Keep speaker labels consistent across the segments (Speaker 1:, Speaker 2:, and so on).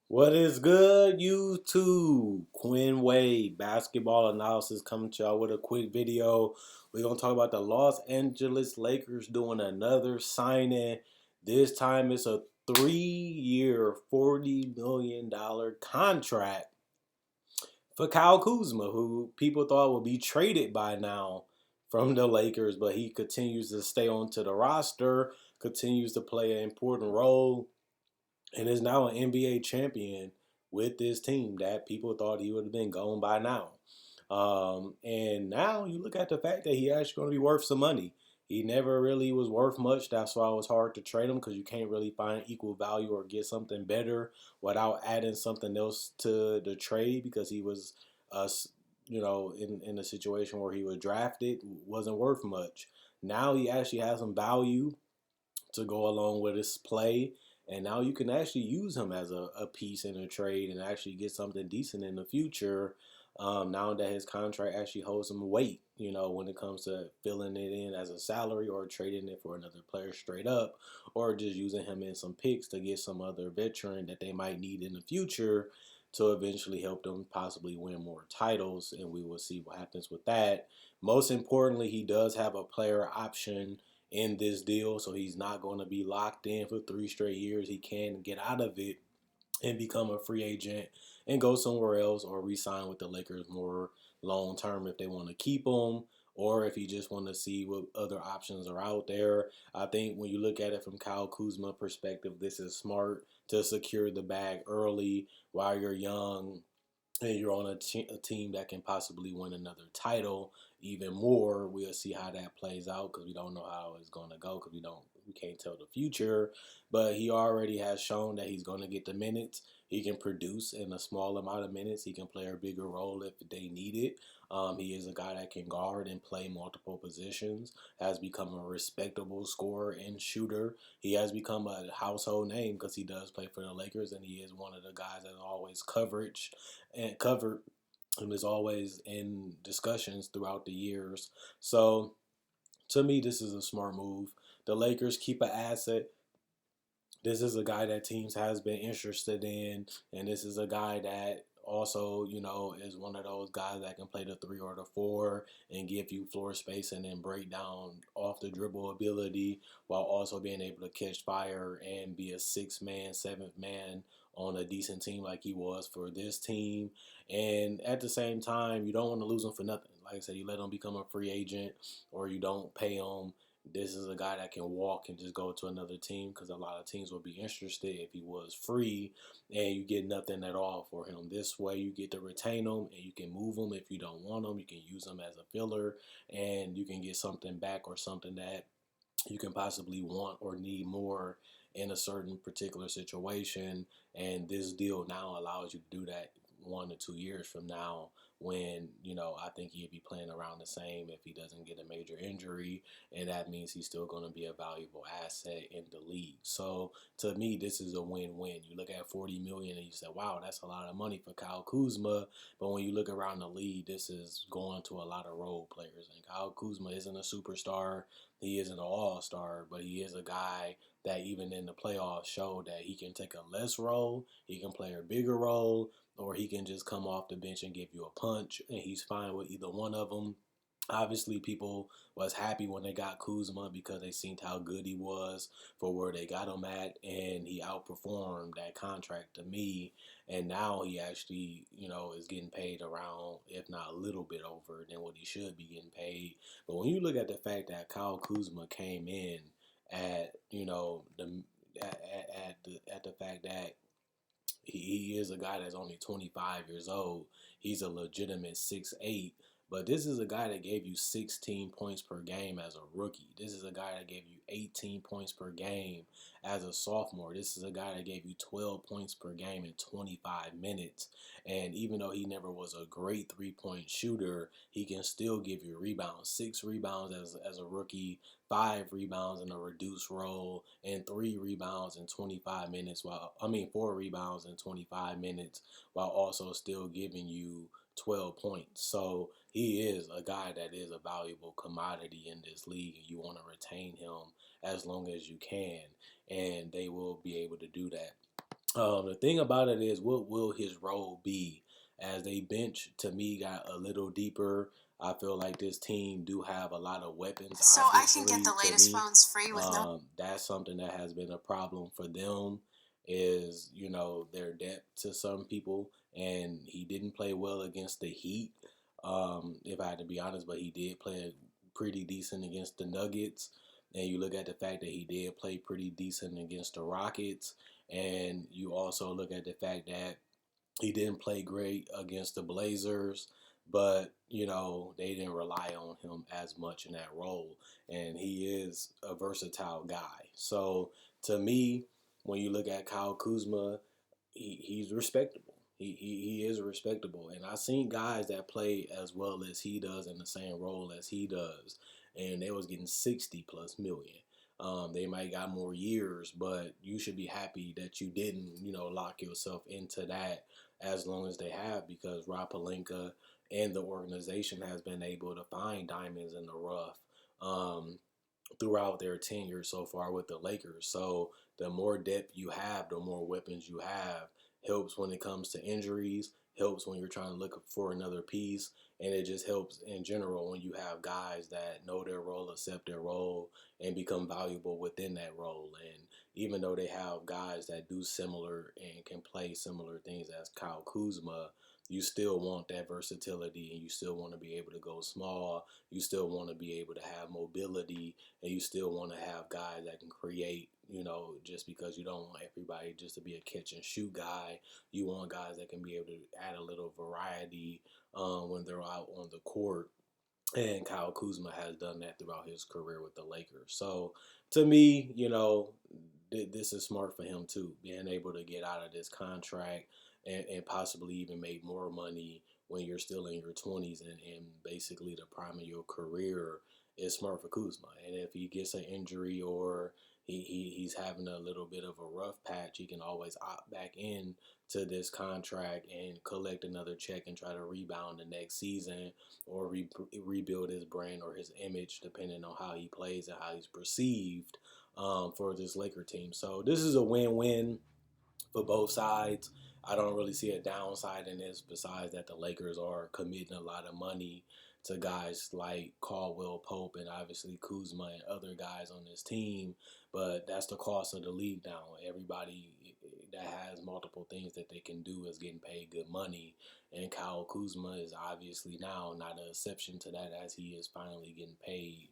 Speaker 1: What is good, YouTube? Quinn Wade, basketball analysis, coming to y'all with a quick video. We're going to talk about the Los Angeles Lakers doing another signing. This time it's a 3-year, $40 million contract for Kyle Kuzma, who people thought would be traded by now from the Lakers, but he continues to stay onto the roster, continues to play an important role, and is now an NBA champion with this team that people thought he would have been gone by now. And now you look at the fact that he actually going to be worth some money. He never really was worth much. That's why it was hard to trade him, because you can't really find equal value or get something better without adding something else to the trade, because he was, in a situation where he was drafted, wasn't worth much. Now he actually has some value to go along with his play. And now you can actually use him as a piece in a trade and actually get something decent in the future. Now that his contract actually holds some weight, when it comes to filling it in as a salary or trading it for another player straight up, or just using him in some picks to get some other veteran that they might need in the future to eventually help them possibly win more titles. And we will see what happens with that. Most importantly, he does have a player option in this deal, so he's not going to be locked in for 3 straight years. He can get out of it and become a free agent and go somewhere else, or re-sign with the Lakers more long term if they want to keep him, or if you just want to see what other options are out there. I think when you look at it from Kyle Kuzma perspective, this is smart to secure the bag early while you're young and you're on a team that can possibly win another title. Even more, we'll see how that plays out, because we don't know how it's going to go, because we can't tell the future. But he already has shown that he's going to get the minutes. He can produce in a small amount of minutes. He can play a bigger role if they need it. He is a guy that can guard and play multiple positions, has become a respectable scorer and shooter. He has become a household name because he does play for the Lakers, and he is one of the guys that always covered and is always in discussions throughout the years. So to me, this is a smart move. The Lakers keep an asset. This is a guy that teams has been interested in, and this is a guy that also, is one of those guys that can play the 3 or the 4 and give you floor space and then break down off the dribble ability, while also being able to catch fire and be a 6-man, 7th man on a decent team like he was for this team. And at the same time, you don't want to lose him for nothing. Like I said, you let him become a free agent, or you don't pay him. This is a guy that can walk and just go to another team, because a lot of teams would be interested if he was free, and you get nothing at all for him. This way you get to retain him, and you can move him if you don't want him. You can use him as a filler, and you can get something back, or something that you can possibly want or need more in a certain particular situation. And this deal now allows you to do that 1 to 2 years from now, when I think he'd be playing around the same if he doesn't get a major injury, and that means he's still going to be a valuable asset in the league. So to me, this is a win-win. You look at 40 million and you say, wow, that's a lot of money for Kyle Kuzma. But when you look around the league, this is going to a lot of role players, and Kyle Kuzma isn't a superstar. He isn't an all-star, but he is a guy that even in the playoffs showed that he can take a less role, he can play a bigger role, or he can just come off the bench and give you a punch, and he's fine with either one of them. Obviously, people was happy when they got Kuzma, because they seen how good he was for where they got him at, and he outperformed that contract to me. And now he actually, is getting paid around, if not a little bit over than what he should be getting paid. But when you look at the fact that Kyle Kuzma came in at, at the fact that he is a guy that's only 25 years old. He's a legitimate 6'8", but this is a guy that gave you 16 points per game as a rookie. This is a guy that gave you 18 points per game as a sophomore. This is a guy that gave you 12 points per game in 25 minutes. And even though he never was a great three-point shooter, he can still give you rebounds. 6 rebounds as a rookie, 5 rebounds in a reduced role, and 3 rebounds in 25 minutes. 4 rebounds in 25 minutes, while also still giving you 12 points. So he is a guy that is a valuable commodity in this league, and you want to retain him as long as you can, and they will be able to do that. The thing about it is, what will his role be? As they bench to me got a little deeper. I feel like this team do have a lot of weapons.
Speaker 2: So I can get the
Speaker 1: Obviously, to
Speaker 2: latest
Speaker 1: me,
Speaker 2: phones free with no.
Speaker 1: that's something that has been a problem for them. Is their depth to some people, and he didn't play well against the Heat. If I had to be honest, but he did play pretty decent against the Nuggets. And you look at the fact that he did play pretty decent against the Rockets, and you also look at the fact that he didn't play great against the Blazers, but they didn't rely on him as much in that role, and he is a versatile guy. So to me, when you look at Kyle Kuzma, he's respectable. He is respectable, and I've seen guys that play as well as he does in the same role as he does, and they was getting 60 plus million. They might got more years, but you should be happy that you didn't, lock yourself into that as long as they have, because Rob Pelinka and the organization has been able to find diamonds in the rough. Throughout their tenure so far with the Lakers. So the more depth you have, the more weapons you have. Helps when it comes to injuries, helps when you're trying to look for another piece, and it just helps in general when you have guys that know their role, accept their role, and become valuable within that role. And even though they have guys that do similar and can play similar things as Kyle Kuzma, you still want that versatility, and you still want to be able to go small. You still want to be able to have mobility, and you still want to have guys that can create, just because you don't want everybody just to be a catch and shoot guy. You want guys that can be able to add a little variety when they're out on the court. And Kyle Kuzma has done that throughout his career with the Lakers. So to me, this is smart for him too, being able to get out of this contract and possibly even make more money when you're still in your 20s and basically the prime of your career is smart for Kuzma. And if he gets an injury or he's having a little bit of a rough patch, he can always opt back in to this contract and collect another check and try to rebound the next season, or rebuild his brand or his image, depending on how he plays and how he's perceived for this Laker team. So this is a win-win for both sides. I don't really see a downside in this, besides that the Lakers are committing a lot of money to guys like Caldwell Pope and obviously Kuzma and other guys on this team. But that's the cost of the league now. Everybody that has multiple things that they can do is getting paid good money. And Kyle Kuzma is obviously now not an exception to that, as he is finally getting paid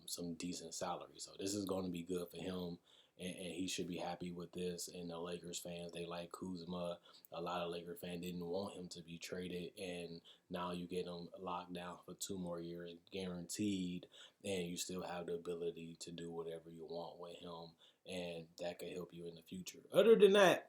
Speaker 1: some decent salary. So this is going to be good for him, and he should be happy with this. And the Lakers fans, they like Kuzma. A lot of Laker fans didn't want him to be traded, and now you get him locked down for 2 more years, guaranteed, and you still have the ability to do whatever you want with him, and that could help you in the future. Other than that,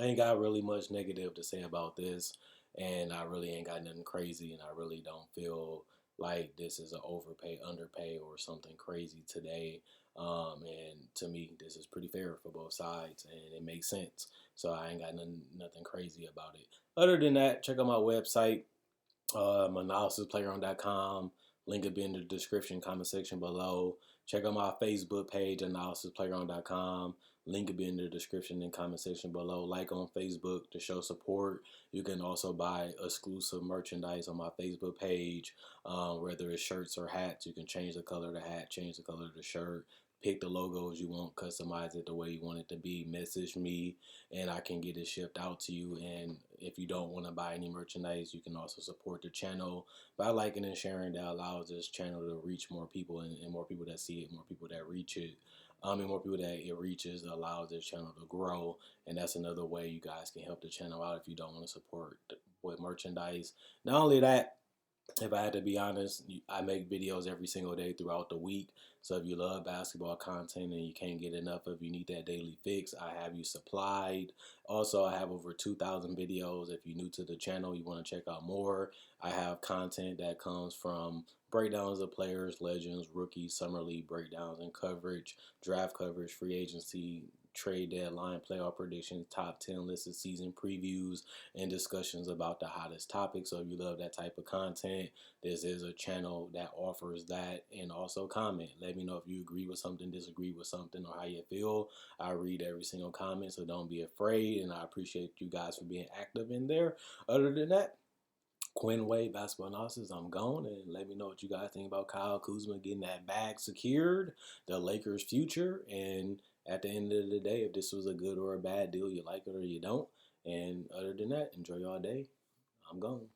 Speaker 1: I ain't got really much negative to say about this, and I really ain't got nothing crazy, and I really don't feel like this is an overpay, underpay, or something crazy today. And to me, this is pretty fair for both sides, and it makes sense. So I ain't got nothing crazy about it. Other than that, check out my website, analysisplayground.com. Link will be in the description, comment section below. Check out my Facebook page, analysisplayground.com. Link will be in the description and comment section below. Like on Facebook to show support. You can also buy exclusive merchandise on my Facebook page, whether it's shirts or hats. You can change the color of the hat, change the color of the shirt, pick the logos you want, customize it the way you want it to be. Message me, and I can get it shipped out to you. And if you don't want to buy any merchandise, you can also support the channel by liking and sharing. That allows this channel to reach more people, and more people that see it, more people that reach it. And more people that it reaches allows this channel to grow. And that's another way you guys can help the channel out if you don't want to support with merchandise. Not only that, if I had to be honest, I make videos every single day throughout the week. So if you love basketball content and you can't get enough of, you need that daily fix, I have you supplied. Also, I have over 2,000 videos. If you're new to the channel, you want to check out more, I have content that comes from breakdowns of players, legends, rookies, summer league breakdowns and coverage, draft coverage, free agency, trade deadline, playoff predictions, top 10 listed season previews, and discussions about the hottest topics. So if you love that type of content, this is a channel that offers that. And also comment. Let me know if you agree with something, disagree with something, or how you feel. I read every single comment, so don't be afraid. And I appreciate you guys for being active in there. Other than that, Quinn Wade Basketball Analysis, I'm gone. And let me know what you guys think about Kyle Kuzma getting that bag secured, the Lakers' future, and at the end of the day, if this was a good or a bad deal, you like it or you don't. And other than that, enjoy your day. I'm gone.